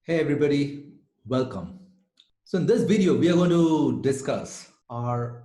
Hey everybody, welcome. So in this video, we are going to discuss our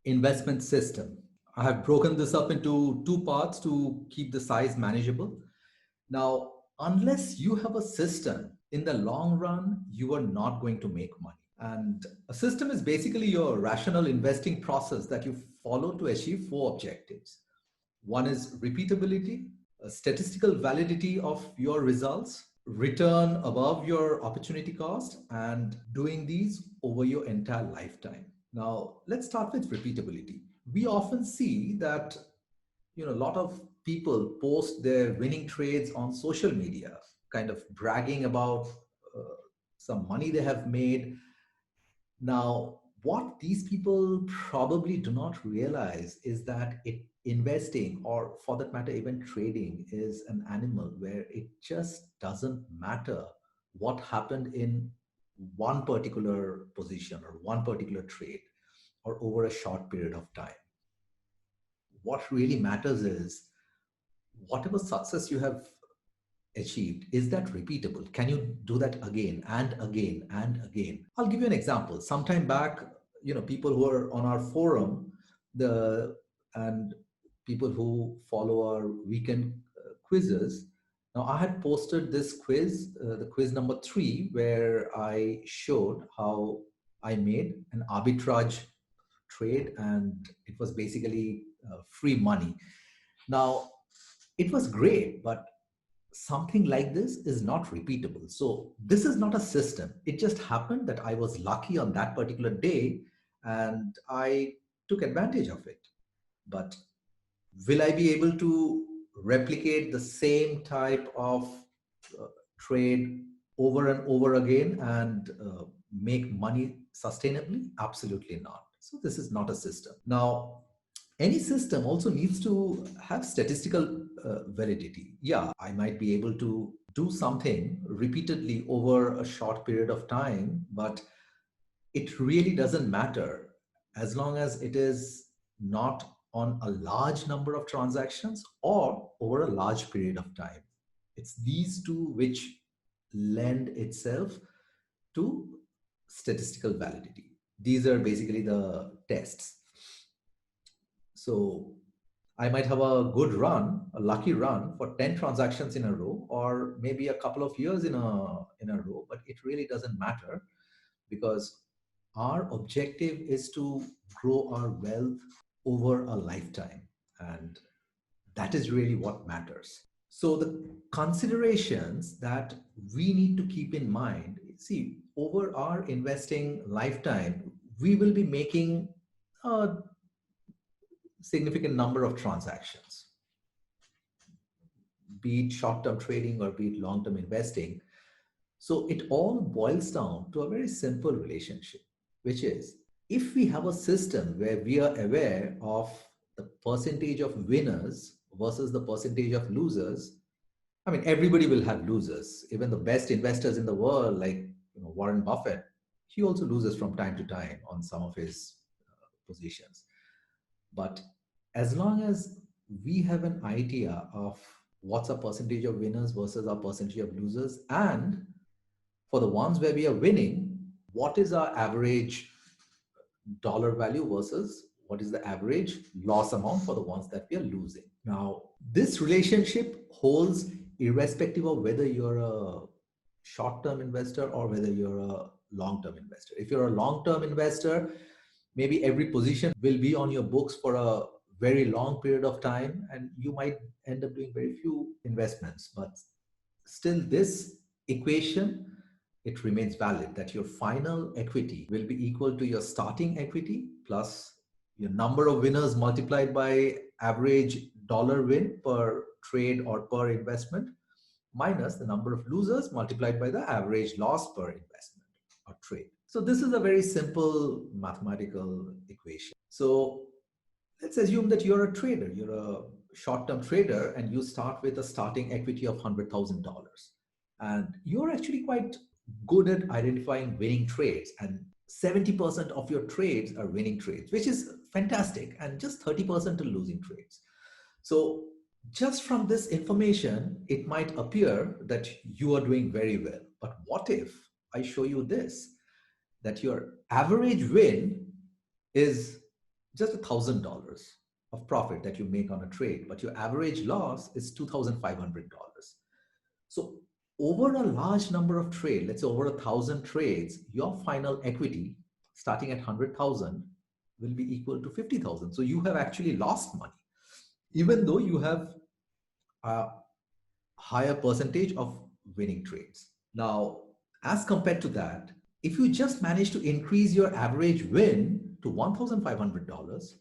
investment system. I have broken this up into two parts to keep the size manageable. Now, unless you have a system, in the long run, you are not going to make money. And a system is basically your rational investing process that you follow to achieve four objectives. One is repeatability, statistical validity of your results, return above your opportunity cost, and doing these over your entire lifetime. Now, let's start with repeatability. We often see that a lot of people post their winning trades on social media, kind of bragging about uh, some money they have made. Now, what these people probably do not realize is that investing, or for that matter, even trading, is an animal where it just doesn't matter what happened in one particular position or one particular trade or over a short period of time. What really matters is whatever success you have achieved, is that repeatable? Can you do that again and again and again? I'll give you an example. Sometime back, people who are on our forum, the and people who follow our weekend quizzes. Now, I had posted this quiz, the quiz number 3, where I showed how I made an arbitrage trade, and it was basically free money. Now, it was great, but something like this is not repeatable. So this is not a system. It just happened that I was lucky on that particular day and I took advantage of it. But will I be able to replicate the same type of uh, trade over and over again and make money sustainably? Absolutely not. So this is not a system. Now, any system also needs to have statistical validity. Yeah, I might be able to do something repeatedly over a short period of time, but it really doesn't matter as long as it is not on a large number of transactions or over a large period of time. It's these two which lend itself to statistical validity. These are basically the tests. So I might have a good run, a lucky run for 10 transactions in a row, or maybe a couple of years in a row, but it really doesn't matter because our objective is to grow our wealth over a lifetime. And that is really what matters. So the considerations that we need to keep in mind, see, over our investing lifetime, we will be making a significant number of transactions, be it short-term trading or be it long-term investing. So it all boils down to a very simple relationship, which is if we have a system where we are aware of the percentage of winners versus the percentage of losers. I mean, everybody will have losers. Even the best investors in the world, like Warren Buffett, he also loses from time to time on some of his positions. But as long as we have an idea of what's our percentage of winners versus our percentage of losers, and for the ones where we are winning, what is our average dollar value versus what is the average loss amount for the ones that we are losing. Now, this relationship holds irrespective of whether you're a short-term investor or whether you're a long-term investor. If you're a long-term investor, maybe every position will be on your books for a very long period of time and you might end up doing very few investments, but still this equation, it remains valid that your final equity will be equal to your starting equity plus your number of winners multiplied by average dollar win per trade or per investment minus the number of losers multiplied by the average loss per investment or trade. So this is a very simple mathematical equation. So let's assume that you're a trader, you're a short-term trader, and you start with a starting equity of $100,000. And you're actually quite good at identifying winning trades. And 70% of your trades are winning trades, which is fantastic. And just 30% are losing trades. So just from this information, it might appear that you are doing very well. But what if I show you this, that your average win is just $1,000 of profit that you make on a trade, but your average loss is $2,500. So over a large number of trades, let's say over 1,000 trades, your final equity starting at 100,000 will be equal to 50,000. So you have actually lost money, even though you have a higher percentage of winning trades. Now, as compared to that, if you just manage to increase your average win to $1,500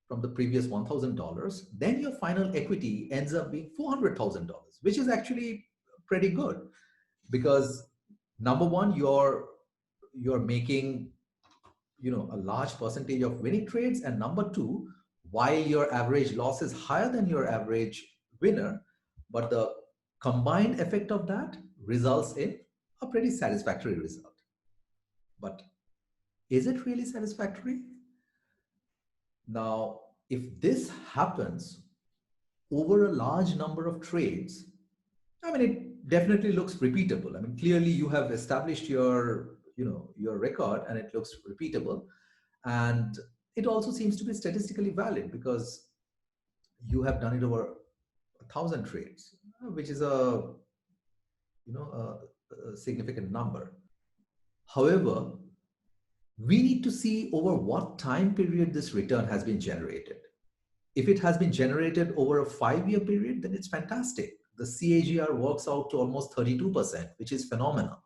from the previous $1,000, then your final equity ends up being $400,000, which is actually pretty good, because number one, you're making a large percentage of winning trades, and number two, while your average loss is higher than your average winner, but the combined effect of that results in a pretty satisfactory result. But is it really satisfactory? Now, if this happens over a large number of trades, I mean, it definitely looks repeatable. I mean, clearly you have established your record and it looks repeatable. And it also seems to be statistically valid because you have done it over 1,000 trades, which is a significant number. However, we need to see over what time period this return has been generated. If it has been generated over a 5-year period, then it's fantastic. The CAGR works out to almost 32%, which is phenomenal.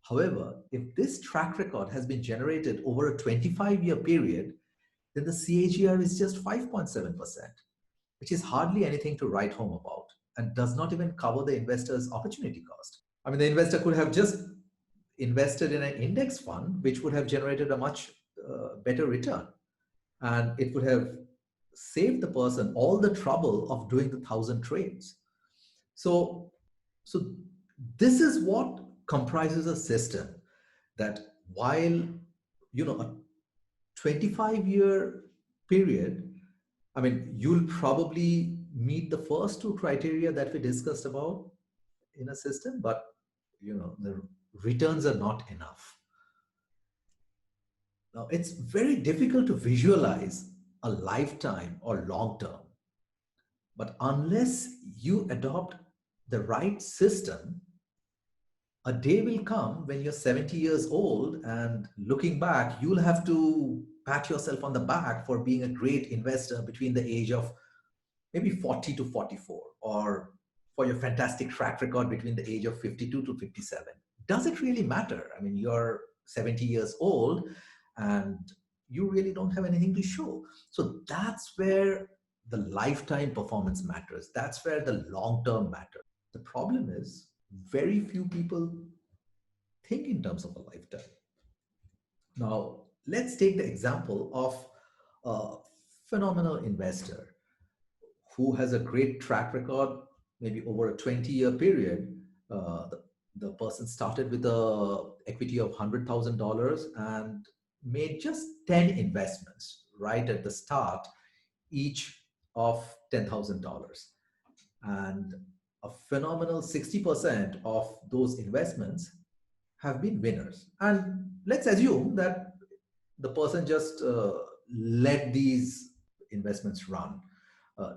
However, if this track record has been generated over a 25-year period, then the CAGR is just 5.7%, which is hardly anything to write home about and does not even cover the investor's opportunity cost. I mean, the investor could have just invested in an index fund, which would have generated a much better return. And it would have saved the person all the trouble of doing the 1,000 trades. So this is what comprises a system that while, a 25-year period, I mean, you'll probably meet the first two criteria that we discussed about in a system, but, the returns are not enough. Now, it's very difficult to visualize a lifetime or long term, but unless you adopt the right system, a day will come when you're 70 years old and looking back, you'll have to pat yourself on the back for being a great investor between the age of maybe 40 to 44, or for your fantastic track record between the age of 52 to 57. Does it really matter? I mean, you're 70 years old and you really don't have anything to show. So that's where the lifetime performance matters. That's where the long term matters. The problem is very few people think in terms of a lifetime. Now, let's take the example of a phenomenal investor who has a great track record, maybe over a 20-year period. The person started with an equity of $100,000 and made just 10 investments right at the start, each of $10,000. And a phenomenal 60% of those investments have been winners. And let's assume that the person just let these investments run,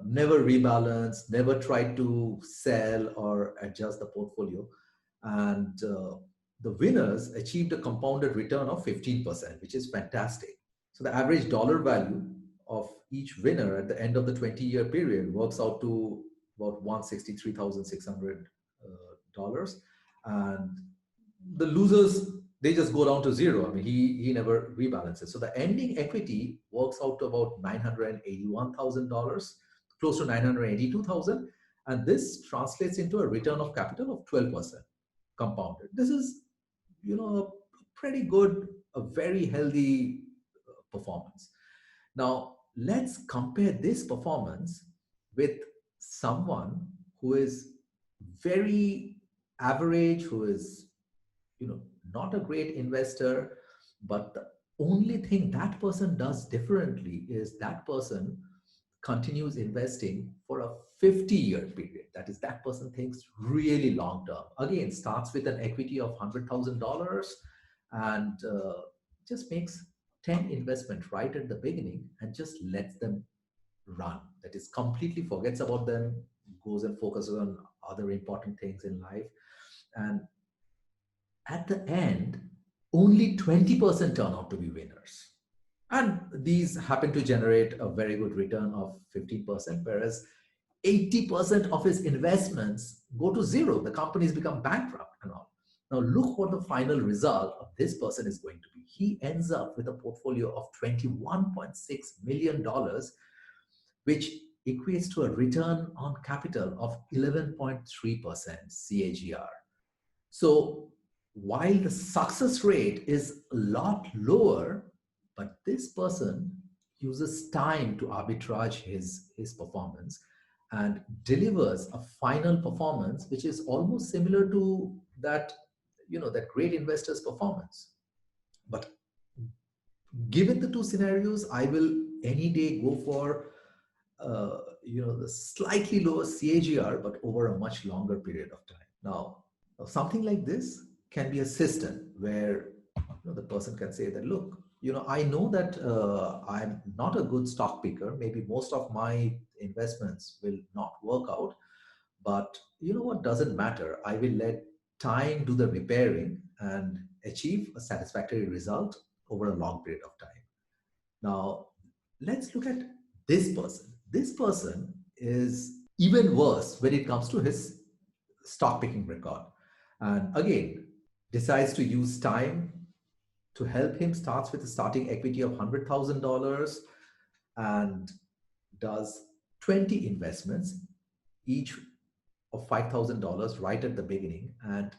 never rebalanced, never tried to sell or adjust the portfolio. And the winners achieved a compounded return of 15%, which is fantastic. So the average dollar value of each winner at the end of the 20-year period works out to about $163,600. And the losers, they just go down to zero. I mean, he never rebalances. So the ending equity works out to about $981,000, close to $982,000. And this translates into a return of capital of 12% compounded. This is, a pretty good, a very healthy performance. Now, let's compare this performance with someone who is very average, who is, not a great investor, but the only thing that person does differently is that person continues investing for a 50-year period. That is, that person thinks really long term. Again, starts with an equity of $100,000 and just makes 10 investment right at the beginning and just lets them run. That is, completely forgets about them, goes and focuses on other important things in life. And at the end, only 20% turn out to be winners. And these happen to generate a very good return of 15%, whereas 80% of his investments go to zero. The companies become bankrupt and all. Now, look what the final result of this person is going to be. He ends up with a portfolio of $21.6 million, which equates to a return on capital of 11.3% CAGR. So while the success rate is a lot lower, but this person uses time to arbitrage his performance and delivers a final performance which is almost similar to that, that great investor's performance. But given the two scenarios, I will any day go for the slightly lower CAGR, but over a much longer period of time. Now, something like this can be a system where the person can say that, look, I know that I'm not a good stock picker. Maybe most of my investments will not work out, but you know what, doesn't matter. I will let time do the repairing and achieve a satisfactory result over a long period of time. Now, let's look at this person. This person is even worse when it comes to his stock picking record. And again, decides to use time to help him, starts with a starting equity of $100,000 and does 20 investments, each of $5,000 right at the beginning. And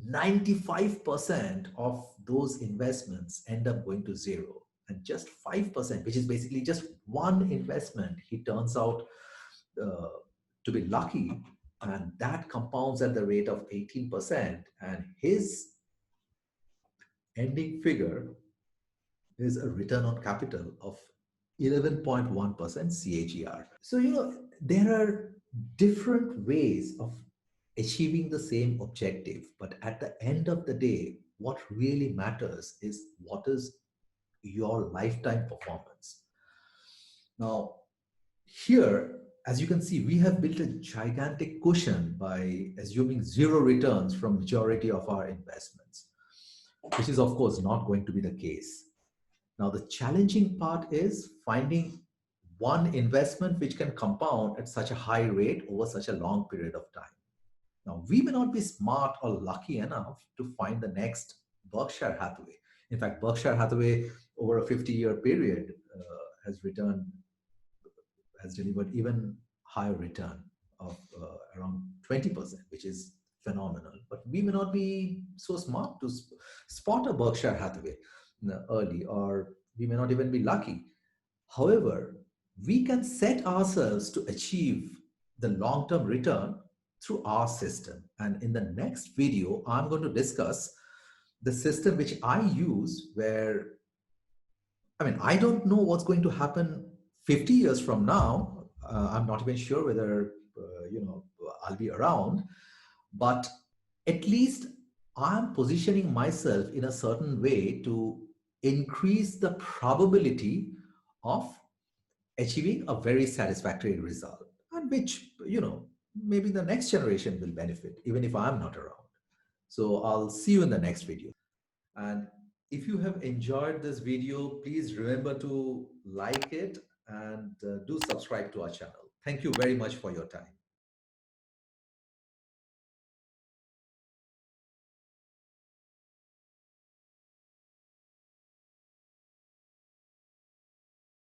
95% of those investments end up going to zero. And just 5%, which is basically just one investment, he turns out to be lucky, and that compounds at the rate of 18%. And his ending figure is a return on capital of 11.1% CAGR. So, there are different ways of achieving the same objective, but at the end of the day, what really matters is what is your lifetime performance. Now, here, as you can see, we have built a gigantic cushion by assuming zero returns from majority of our investments, which is of course not going to be the case. Now, the challenging part is finding one investment which can compound at such a high rate over such a long period of time. Now, we may not be smart or lucky enough to find the next Berkshire Hathaway. In fact, Berkshire Hathaway over a 50-year period has delivered even higher return of around 20%, which is phenomenal. But we may not be so smart to spot a Berkshire Hathaway early, or we may not even be lucky. However, we can set ourselves to achieve the long-term return through our system. And in the next video, I'm going to discuss the system which I use, where, I don't know what's going to happen 50 years from now. I'm not even sure whether, I'll be around, but at least I'm positioning myself in a certain way to increase the probability of achieving a very satisfactory result, and which, maybe the next generation will benefit, even if I'm not around. So I'll see you in the next video. And if you have enjoyed this video, please remember to like it and do subscribe to our channel. Thank you very much for your time.